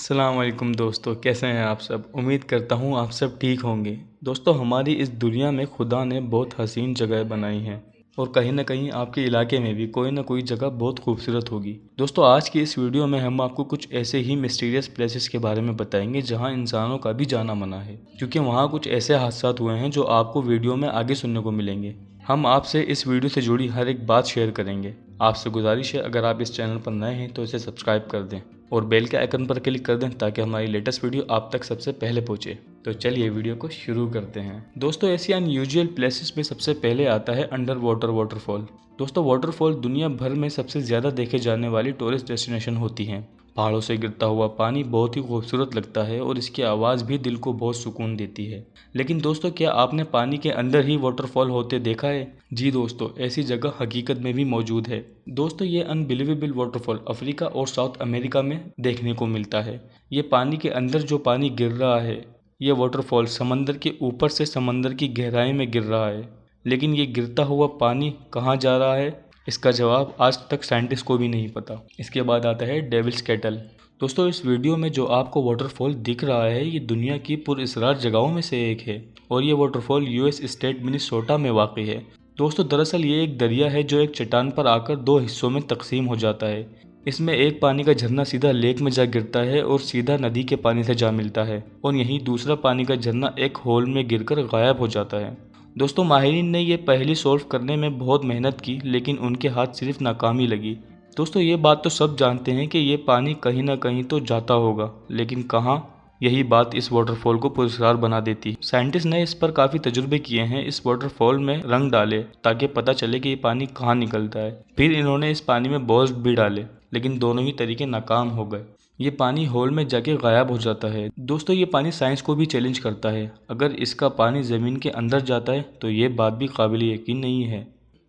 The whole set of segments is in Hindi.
अस्सलाम वालेकुम दोस्तों, कैसे हैं आप सब। उम्मीद करता हूँ आप सब ठीक होंगे। दोस्तों, हमारी इस दुनिया में खुदा ने बहुत हसीन जगह बनाई हैं और कहीं ना कहीं आपके इलाके में भी कोई ना कोई जगह बहुत खूबसूरत होगी। दोस्तों, आज की इस वीडियो में हम आपको कुछ ऐसे ही मिस्टीरियस प्लेसेस के बारे में बताएंगे जहाँ इंसानों का भी जाना मना है, क्योंकि वहाँ कुछ ऐसे हादसा हुए हैं जो आपको वीडियो में आगे सुनने को मिलेंगे। हम आपसे इस वीडियो से जुड़ी हर एक बात शेयर करेंगे। आपसे गुजारिश है, अगर आप इस चैनल पर नए हैं तो इसे सब्सक्राइब कर दें और बेल के आइकन पर क्लिक कर दें ताकि हमारी लेटेस्ट वीडियो आप तक सबसे पहले पहुंचे। तो चलिए वीडियो को शुरू करते हैं। दोस्तों, ऐसी अनयूजुअल प्लेसेस में सबसे पहले आता है अंडर वाटर वाटरफॉल। दोस्तों, वाटरफॉल दुनिया भर में सबसे ज़्यादा देखे जाने वाली टूरिस्ट डेस्टिनेशन होती हैं। पहाड़ों से गिरता हुआ पानी बहुत ही खूबसूरत लगता है और इसकी आवाज़ भी दिल को बहुत सुकून देती है। लेकिन दोस्तों, क्या आपने पानी के अंदर ही वाटरफॉल होते देखा है? जी दोस्तों, ऐसी जगह हकीकत में भी मौजूद है। दोस्तों, ये अनबिलीवेबल वाटरफॉल अफ्रीका और साउथ अमेरिका में देखने को मिलता है। ये पानी के अंदर जो पानी गिर रहा है, ये वाटरफॉल समंदर के ऊपर से समंदर की गहराई में गिर रहा है। लेकिन ये गिरता हुआ पानी कहाँ जा रहा है, इसका जवाब आज तक साइंटिस्ट को भी नहीं पता। इसके बाद आता है डेविल्स कैटल। दोस्तों, इस वीडियो में जो आपको वाटरफॉल दिख रहा है, ये दुनिया की पुरअसरार जगहों में से एक है और ये वाटरफॉल यूएस स्टेट मिनेसोटा में वाक़ई है। दोस्तों, दरअसल ये एक दरिया है जो एक चट्टान पर आकर दो हिस्सों में तकसीम हो जाता है। इसमें एक पानी का झरना सीधा लेक में जा गिरता है और सीधा नदी के पानी से जा मिलता है और यहीं दूसरा पानी का झरना एक होल में गिरकर गायब हो जाता है। दोस्तों, माहिरीन ने ये पहली सॉल्व करने में बहुत मेहनत की, लेकिन उनके हाथ सिर्फ नाकामी लगी। दोस्तों, ये बात तो सब जानते हैं कि ये पानी कहीं ना कहीं तो जाता होगा, लेकिन कहाँ, यही बात इस वाटरफॉल को पुरस्कार बना देती है। साइंटिस्ट ने इस पर काफ़ी तजुर्बे किए हैं। इस वाटरफॉल में रंग डाले ताकि पता चले कि ये पानी कहाँ निकलता है। फिर इन्होंने इस पानी में बॉल्स भी डाले, लेकिन दोनों ही तरीके नाकाम हो गए। ये पानी होल में जाके गायब हो जाता है। दोस्तों, ये पानी साइंस को भी चैलेंज करता है। अगर इसका पानी ज़मीन के अंदर जाता है तो ये बात भी काबिल यकीन नहीं है।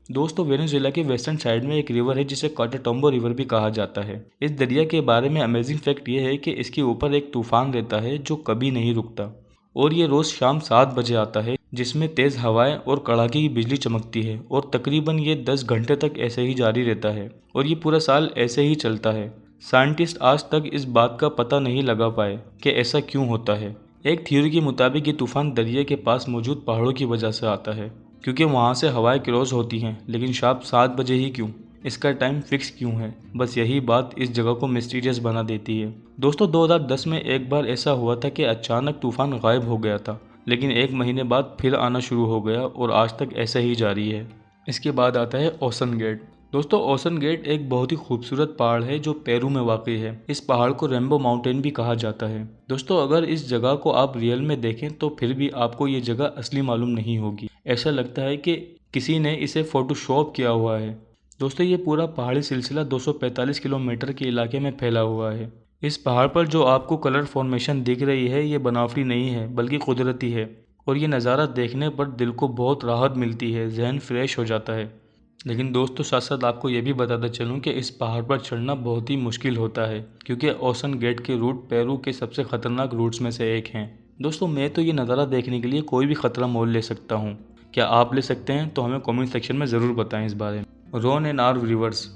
दोस्तों, वेनेजुएला के वेस्टर्न साइड में एक रिवर है जिसे काटाटोम्बो रिवर भी कहा जाता है। इस दरिया के बारे में अमेजिंग फैक्ट ये है कि इसके ऊपर एक तूफान रहता है जो कभी नहीं रुकता और ये रोज़ शाम 7 बजे आता है, जिसमें तेज़ हवाएं और कड़ाके की बिजली चमकती है और तकरीबन ये 10 घंटे तक ऐसे ही जारी रहता है और ये पूरा साल ऐसे ही चलता है। साइंटिस्ट आज तक इस बात का पता नहीं लगा पाए कि ऐसा क्यों होता है। एक थ्योरी के मुताबिक ये तूफान दरिया के पास मौजूद पहाड़ों की वजह से आता है, क्योंकि वहाँ से हवाएं क्रॉस होती हैं। लेकिन शाम 7 बजे ही क्यों, इसका टाइम फिक्स क्यों है? बस यही बात इस जगह को मिस्टीरियस बना देती है। दोस्तों, 2010 में एक बार ऐसा हुआ था कि अचानक तूफान गायब हो गया था, लेकिन एक महीने बाद फिर आना शुरू हो गया और आज तक ऐसा ही जारी है। इसके बाद आता है ओशन गेट। दोस्तों, ओशन गेट एक बहुत ही खूबसूरत पहाड़ है जो पेरू में वाक़ई है। इस पहाड़ को रेनबो माउंटेन भी कहा जाता है। दोस्तों, अगर इस जगह को आप रियल में देखें तो फिर भी आपको ये जगह असली मालूम नहीं होगी। ऐसा लगता है कि किसी ने इसे फोटोशॉप किया हुआ है। दोस्तों, ये पूरा पहाड़ी सिलसिला 245 किलोमीटर के इलाके में फैला हुआ है। इस पहाड़ पर जो आपको कलर फॉर्मेशन दिख रही है, ये बनावटी नहीं है बल्कि कुदरती है और ये नज़ारा देखने पर दिल को बहुत राहत मिलती है, जहन फ्रेश हो जाता है। लेकिन दोस्तों, साथ साथ आपको ये भी बताता चलूँ कि इस पहाड़ पर चढ़ना बहुत ही मुश्किल होता है, क्योंकि ओशन गेट के रूट पेरू के सबसे ख़तरनाक रूट्स में से एक हैं। दोस्तों, मैं तो ये नज़ारा देखने के लिए कोई भी ख़तरा मोल ले सकता हूँ। क्या आप ले सकते हैं? तो हमें कमेंट सेक्शन में ज़रूर बताएं इस बारे में। रोन एंड आर्व रिवर्स।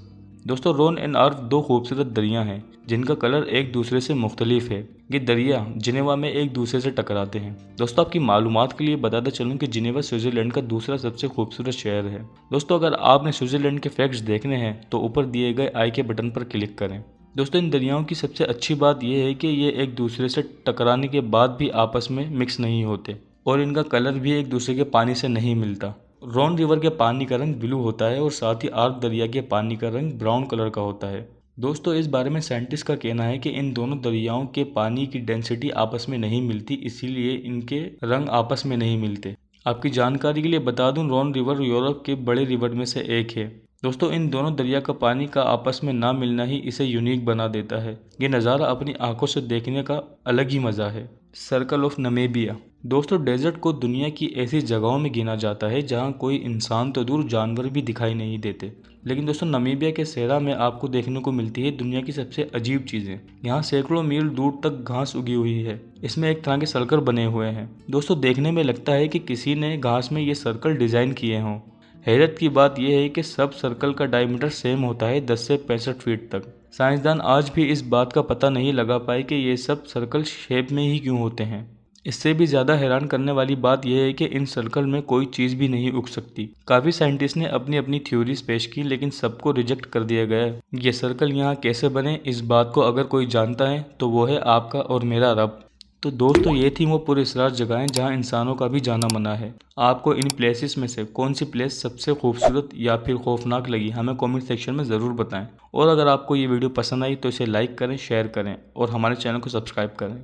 दोस्तों, रोन एंड आर्व दो खूबसूरत दरिया हैं जिनका कलर एक दूसरे से मुख्तलिफ है। ये दरिया जिनेवा में एक दूसरे से टकराते हैं। दोस्तों, आपकी मालूमात के लिए बताता चलूँ कि जिनेवा स्विट्ज़रलैंड का दूसरा सबसे खूबसूरत शहर है। दोस्तों, अगर आपने स्विट्ज़रलैंड के फैक्ट्स देखने हैं तो ऊपर दिए गए आई के बटन पर क्लिक करें। दोस्तों, इन दरियाओं की सबसे अच्छी बात यह है कि ये एक दूसरे से टकराने के बाद भी आपस में मिक्स नहीं होते और इनका कलर भी एक दूसरे के पानी से नहीं मिलता। रोन रिवर के पानी का रंग ब्लू होता है और साथ ही आर्व दरिया के पानी का रंग ब्राउन कलर का होता है। दोस्तों, इस बारे में साइंटिस्ट का कहना है कि इन दोनों दरियाओं के पानी की डेंसिटी आपस में नहीं मिलती, इसीलिए इनके रंग आपस में नहीं मिलते। आपकी जानकारी के लिए बता दूं, रोन रिवर यूरोप के बड़े रिवर में से एक है। दोस्तों, इन दोनों दरिया का पानी का आपस में ना मिलना ही इसे यूनिक बना देता है। ये नज़ारा अपनी आंखों से देखने का अलग ही मज़ा है। Circle of Namibia. दोस्तों, डेजर्ट को दुनिया की ऐसी जगहों में गिना जाता है जहां कोई इंसान तो दूर जानवर भी दिखाई नहीं देते। लेकिन दोस्तों, नमीबिया के सेहरा में आपको देखने को मिलती है दुनिया की सबसे अजीब चीज़ें। यहाँ सैकड़ों मील दूर तक घास उगी हुई है। इसमें एक तरह के सर्कल बने हुए हैं। दोस्तों, देखने में लगता है कि किसी ने घास में ये सर्कल डिज़ाइन किए हों। हैरत की बात यह है कि सब सर्कल का डायमीटर सेम होता है, 10 से 65 फीट तक। साइंसदान आज भी इस बात का पता नहीं लगा पाए कि ये सब सर्कल शेप में ही क्यों होते हैं। इससे भी ज़्यादा हैरान करने वाली बात यह है कि इन सर्कल में कोई चीज़ भी नहीं उग सकती। काफ़ी साइंटिस्ट ने अपनी अपनी थ्योरीज पेश की, लेकिन सबको रिजेक्ट कर दिया गया। ये सर्कल यहाँ कैसे बने, इस बात को अगर कोई जानता है तो वो है आपका और मेरा रब। तो दोस्तों, ये थी वो पुरस्कार जगहें जहाँ इंसानों का भी जाना मना है। आपको इन प्लेसेस में से कौन सी प्लेस सबसे खूबसूरत या फिर खौफनाक लगी, हमें कमेंट सेक्शन में ज़रूर बताएं। और अगर आपको ये वीडियो पसंद आई तो इसे लाइक करें, शेयर करें और हमारे चैनल को सब्सक्राइब करें।